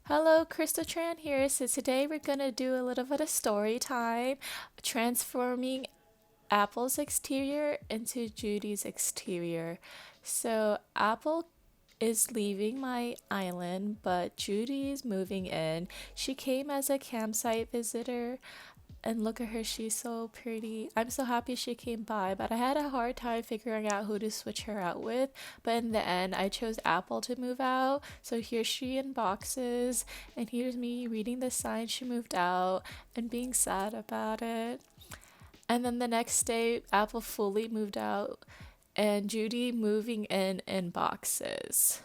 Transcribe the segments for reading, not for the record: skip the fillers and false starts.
Hello, Crystal Tran here. So today we're gonna do a little bit of story time, transforming Apple's exterior into Judy's exterior. So Apple is leaving my island, but Judy is moving in. She came as a campsite visitor, and look at her, she's so pretty. I'm so happy she came by, but I had a hard time figuring out who to switch her out with. But in the end, I chose Apple to move out. So here's she in boxes, and here's me reading the sign she moved out and being sad about it. And then the next day, Apple fully moved out, and Judy moving in boxes.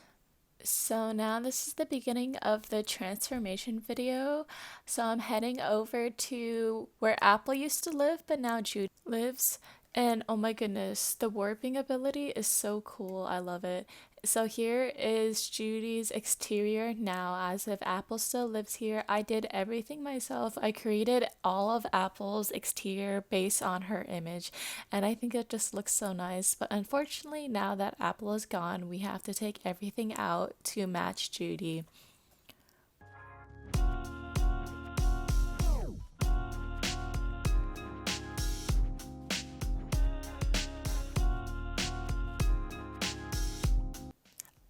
So now this is the beginning of the transformation video. So I'm heading over to where Apple used to live, but now Judy lives. And oh my goodness, the warping ability is so cool. I love it. So here is Judy's exterior now, as if Apple still lives here. I did everything myself. I created all of Apple's exterior based on her image, and I think it just looks so nice. But unfortunately, now that Apple is gone, we have to take everything out to match Judy.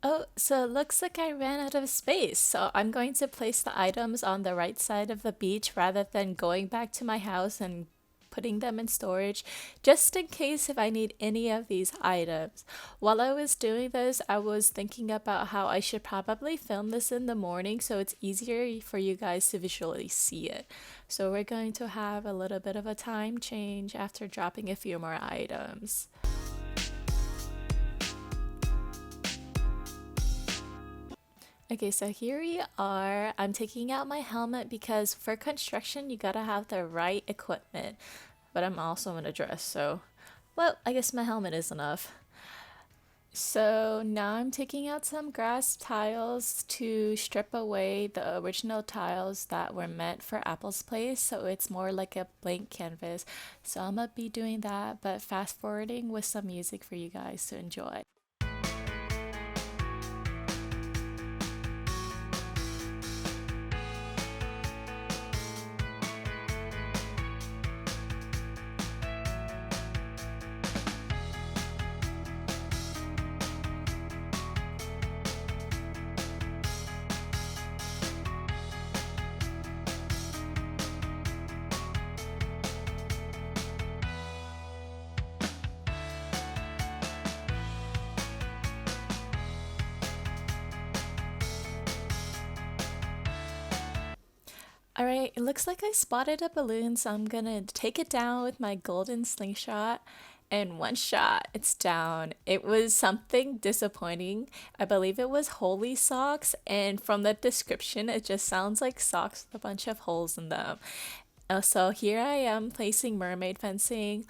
Oh, so it looks like I ran out of space. So I'm going to place the items on the right side of the beach rather than going back to my house and putting them in storage, just in case if I need any of these items. While I was doing this, I was thinking about how I should probably film this in the morning so it's easier for you guys to visually see it. So we're going to have a little bit of a time change after dropping a few more items. Okay, so here we are. I'm taking out my helmet because for construction, you gotta have the right equipment. But I'm also in a dress, so, well, I guess my helmet is enough. So now I'm taking out some grass tiles to strip away the original tiles that were meant for Apple's place, so it's more like a blank canvas. So I'm gonna be doing that, but fast forwarding with some music for you guys to enjoy. Alright, it looks like I spotted a balloon, so I'm gonna take it down with my golden slingshot. And one shot, it's down. It was something disappointing. I believe it was holy socks, and from the description, it just sounds like socks with a bunch of holes in them. So here I am placing mermaid fencing.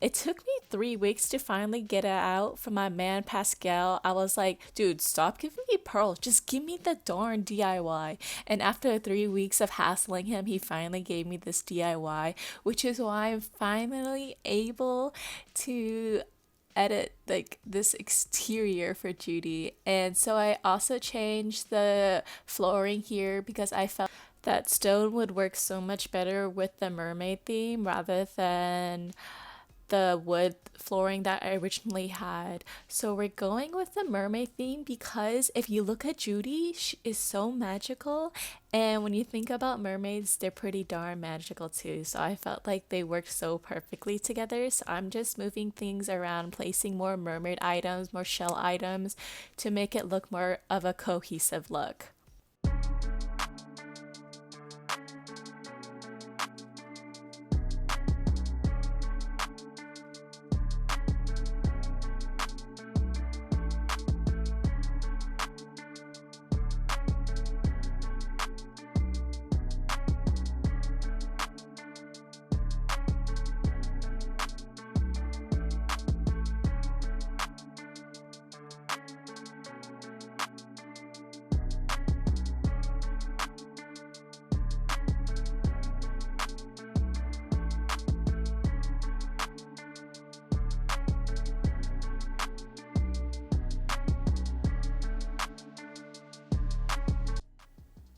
It took me 3 weeks to finally get it out from my man Pascal. I was like, dude, stop giving me pearls. Just give me the darn DIY. And after 3 weeks of hassling him, he finally gave me this DIY, which is why I'm finally able to edit like this exterior for Judy. And so I also changed the flooring here because I felt that stone would work so much better with the mermaid theme rather than the wood flooring that I originally had. So we're going with the mermaid theme because if you look at Judy, she is so magical. And when you think about mermaids, they're pretty darn magical too. So I felt like they worked so perfectly together. So I'm just moving things around, placing more mermaid items, more shell items to make it look more of a cohesive look.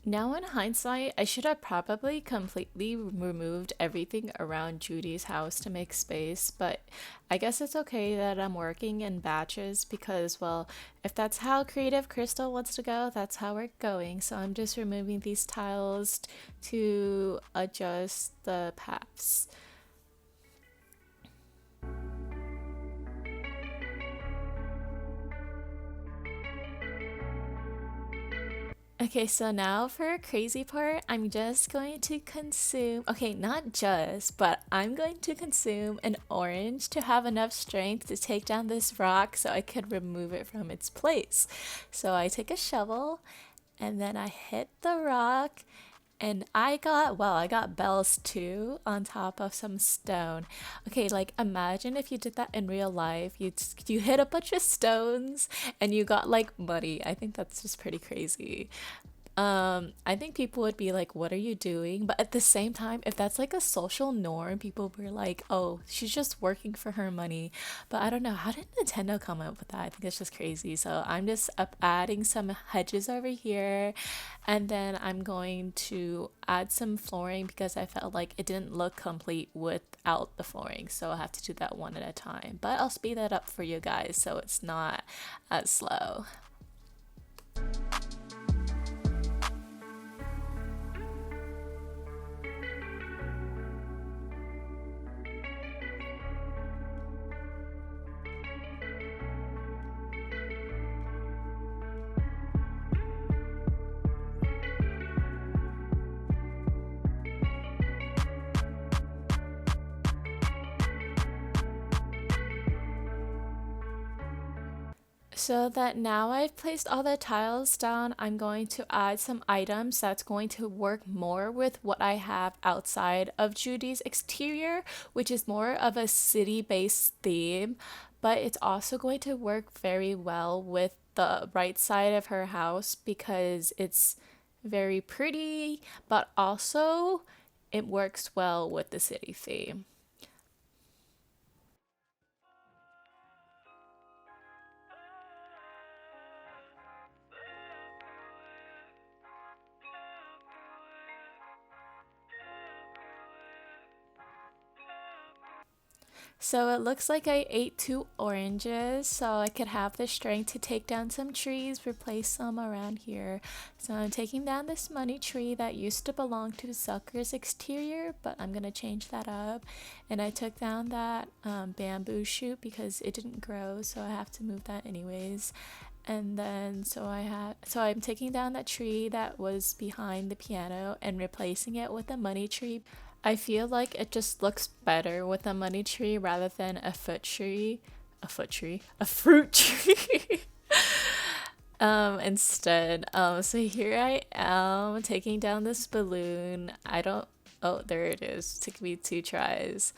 Now, in hindsight, I should have probably completely removed everything around Judy's house to make space, but I guess it's okay that I'm working in batches because, well, if that's how Creative Crystal wants to go, that's how we're going. So I'm just removing these tiles to adjust the paths. Okay, so now for a crazy part, I'm just going to consume, okay, not just, but I'm going to consume an orange to have enough strength to take down this rock so I could remove it from its place. So I take a shovel and then I hit the rock and I got bells too on top of some stone. Okay, like imagine if you did that in real life. You hit a bunch of stones and you got like money. I think that's just pretty crazy. I think people would be like, "What are you doing?" But at the same time, if that's like a social norm, people were like, "Oh, she's just working for her money." But I don't know, how did Nintendo come up with that? I think it's just crazy. So I'm just up adding some hedges over here, and then I'm going to add some flooring because I felt like it didn't look complete without the flooring. So I have to do that one at a time. But I'll speed that up for you guys so it's not as slow. So that now I've placed all the tiles down, I'm going to add some items that's going to work more with what I have outside of Judy's exterior, which is more of a city-based theme, but it's also going to work very well with the right side of her house because it's very pretty, but also it works well with the city theme. So it looks like I ate two oranges, so I could have the strength to take down some trees, replace some around here. So I'm taking down this money tree that used to belong to Zucker's exterior, but I'm gonna change that up. And I took down that bamboo shoot because it didn't grow, so I have to move that anyways. And then so I'm taking down that tree that was behind the piano and replacing it with a money tree. I feel like it just looks better with a money tree rather than a foot tree. A foot tree? A fruit tree. Instead. So here I am taking down this balloon. I don't Oh, there it is. Took me two tries.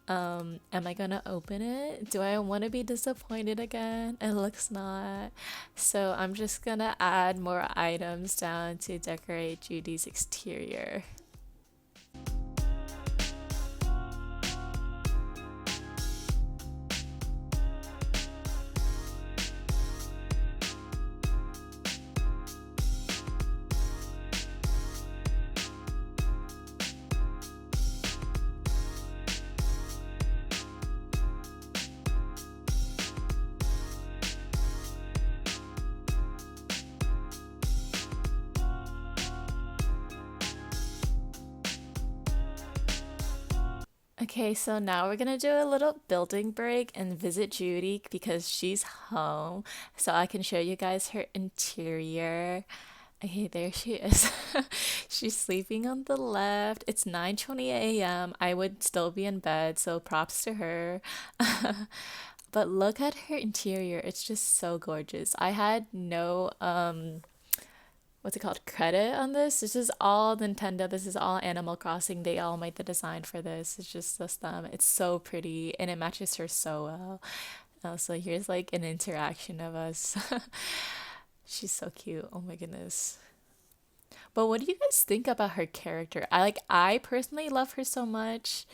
Am I gonna open it? Do I want to be disappointed again? It looks not. So I'm just gonna add more items down to decorate Judy's exterior. Okay, so now we're gonna do a little building break and visit Judy because she's home. So I can show you guys her interior. Okay, there she is. She's sleeping on the left. It's 9:20 a.m. I would still be in bed, so props to her. But look at her interior. It's just so gorgeous. I had no what's it called, credit on this. This is all Nintendo. This is all Animal Crossing. They all made the design for this. It's just them. It's so pretty and it matches her so well. So here's like an interaction of us. She's so cute. Oh my goodness. But what do you guys think about her character? I personally love her so much.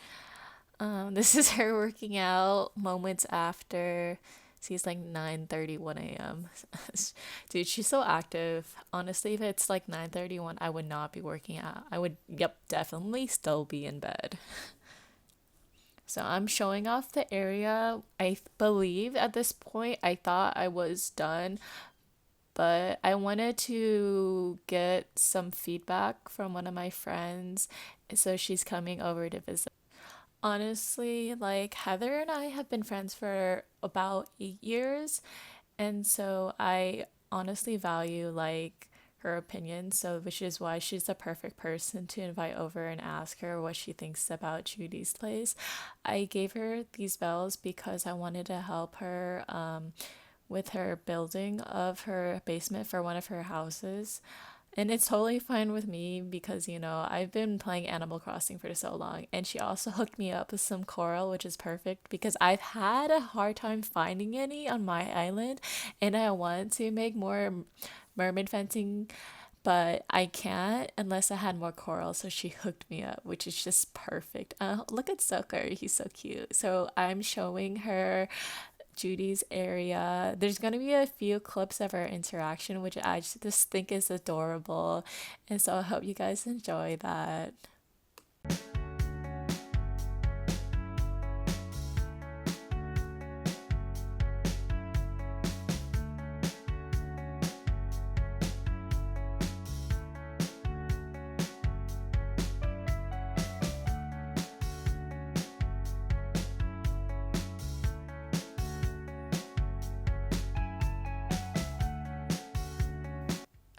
This is her working out moments after. See, it's like 9:31 a.m. Dude, she's so active. Honestly, if it's like 9:31, I would not be working out. I would, yep, definitely still be in bed. So I'm showing off the area. I believe at this point I thought I was done, but I wanted to get some feedback from one of my friends. So she's coming over to visit. Honestly, like Heather and I have been friends for about 8 years, and so I honestly value like her opinion, so which is why she's the perfect person to invite over and ask her what she thinks about Judy's place. I gave her these bells because I wanted to help her with her building of her basement for one of her houses. And it's totally fine with me because, I've been playing Animal Crossing for so long. And she also hooked me up with some coral, which is perfect because I've had a hard time finding any on my island. And I want to make more mermaid fencing, but I can't unless I had more coral. So she hooked me up, which is just perfect. Look at Soker. He's so cute. So I'm showing her Judy's area. There's going to be a few clips of our interaction, which I just think is adorable. And so I hope you guys enjoy that.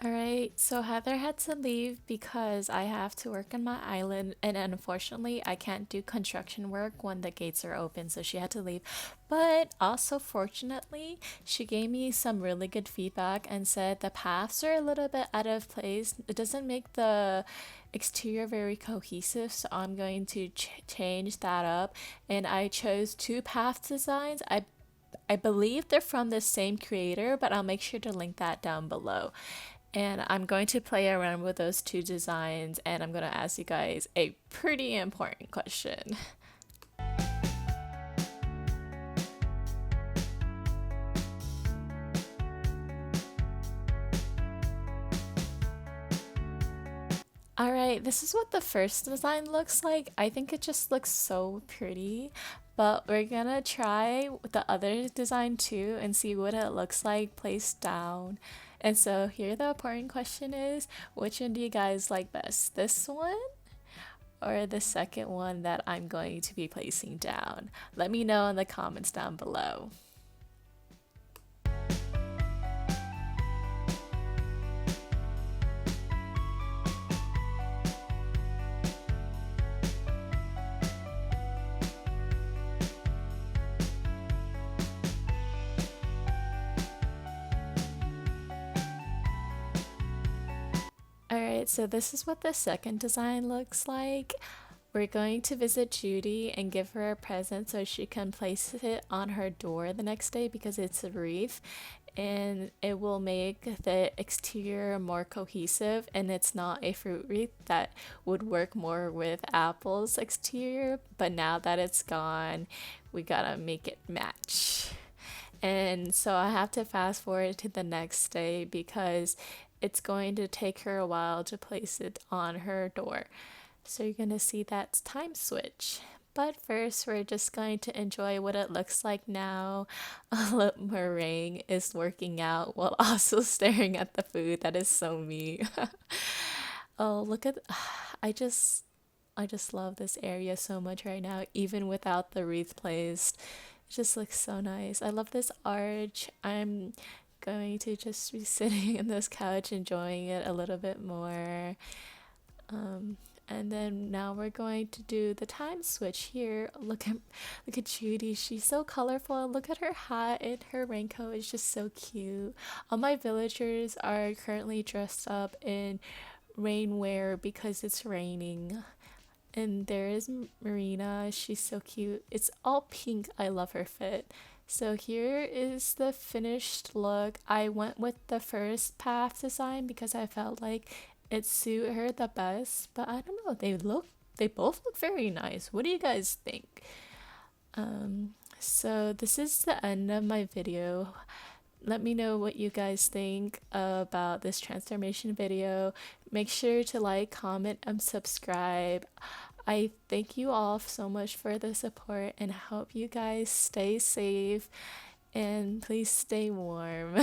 All right, so Heather had to leave because I have to work on my island, and unfortunately, I can't do construction work when the gates are open, so she had to leave. But also, fortunately, she gave me some really good feedback and said the paths are a little bit out of place. It doesn't make the exterior very cohesive, so I'm going to change that up. And I chose two path designs. I believe they're from the same creator, but I'll make sure to link that down below. And I'm going to play around with those two designs and I'm going to ask you guys a pretty important question. All right, this is what the first design looks like. I think it just looks so pretty, but we're gonna try the other design too and see what it looks like placed down. And so here the important question is, which one do you guys like best? This one or the second one that I'm going to be placing down? Let me know in the comments down below. Alright, so this is what the second design looks like. We're going to visit Judy and give her a present so she can place it on her door the next day because it's a wreath and it will make the exterior more cohesive, and it's not a fruit wreath that would work more with apples exterior, but now that it's gone, we gotta make it match. And so I have to fast forward to the next day because it's going to take her a while to place it on her door. So you're going to see that time switch. But first, we're just going to enjoy what it looks like now. Meringue is working out while also staring at the food. That is so me. Oh, look at I just love this area so much right now, even without the wreath placed. It just looks so nice. I love this arch. I'm going to just be sitting in this couch enjoying it a little bit more. And then now we're going to do the time switch here. Look at Judy. She's so colorful. Look at her hat and her raincoat is just so cute. All my villagers are currently dressed up in rainwear because it's raining. And there is Marina. She's so cute. It's all pink. I love her fit. So here is the finished look. I went with the first path design because I felt like it suited her the best, but I don't know, they both look very nice. What do you guys think? So this is the end of my video. Let me know what you guys think about this transformation video. Make sure to like, comment, and subscribe. I thank you all so much for the support and hope you guys stay safe and please stay warm.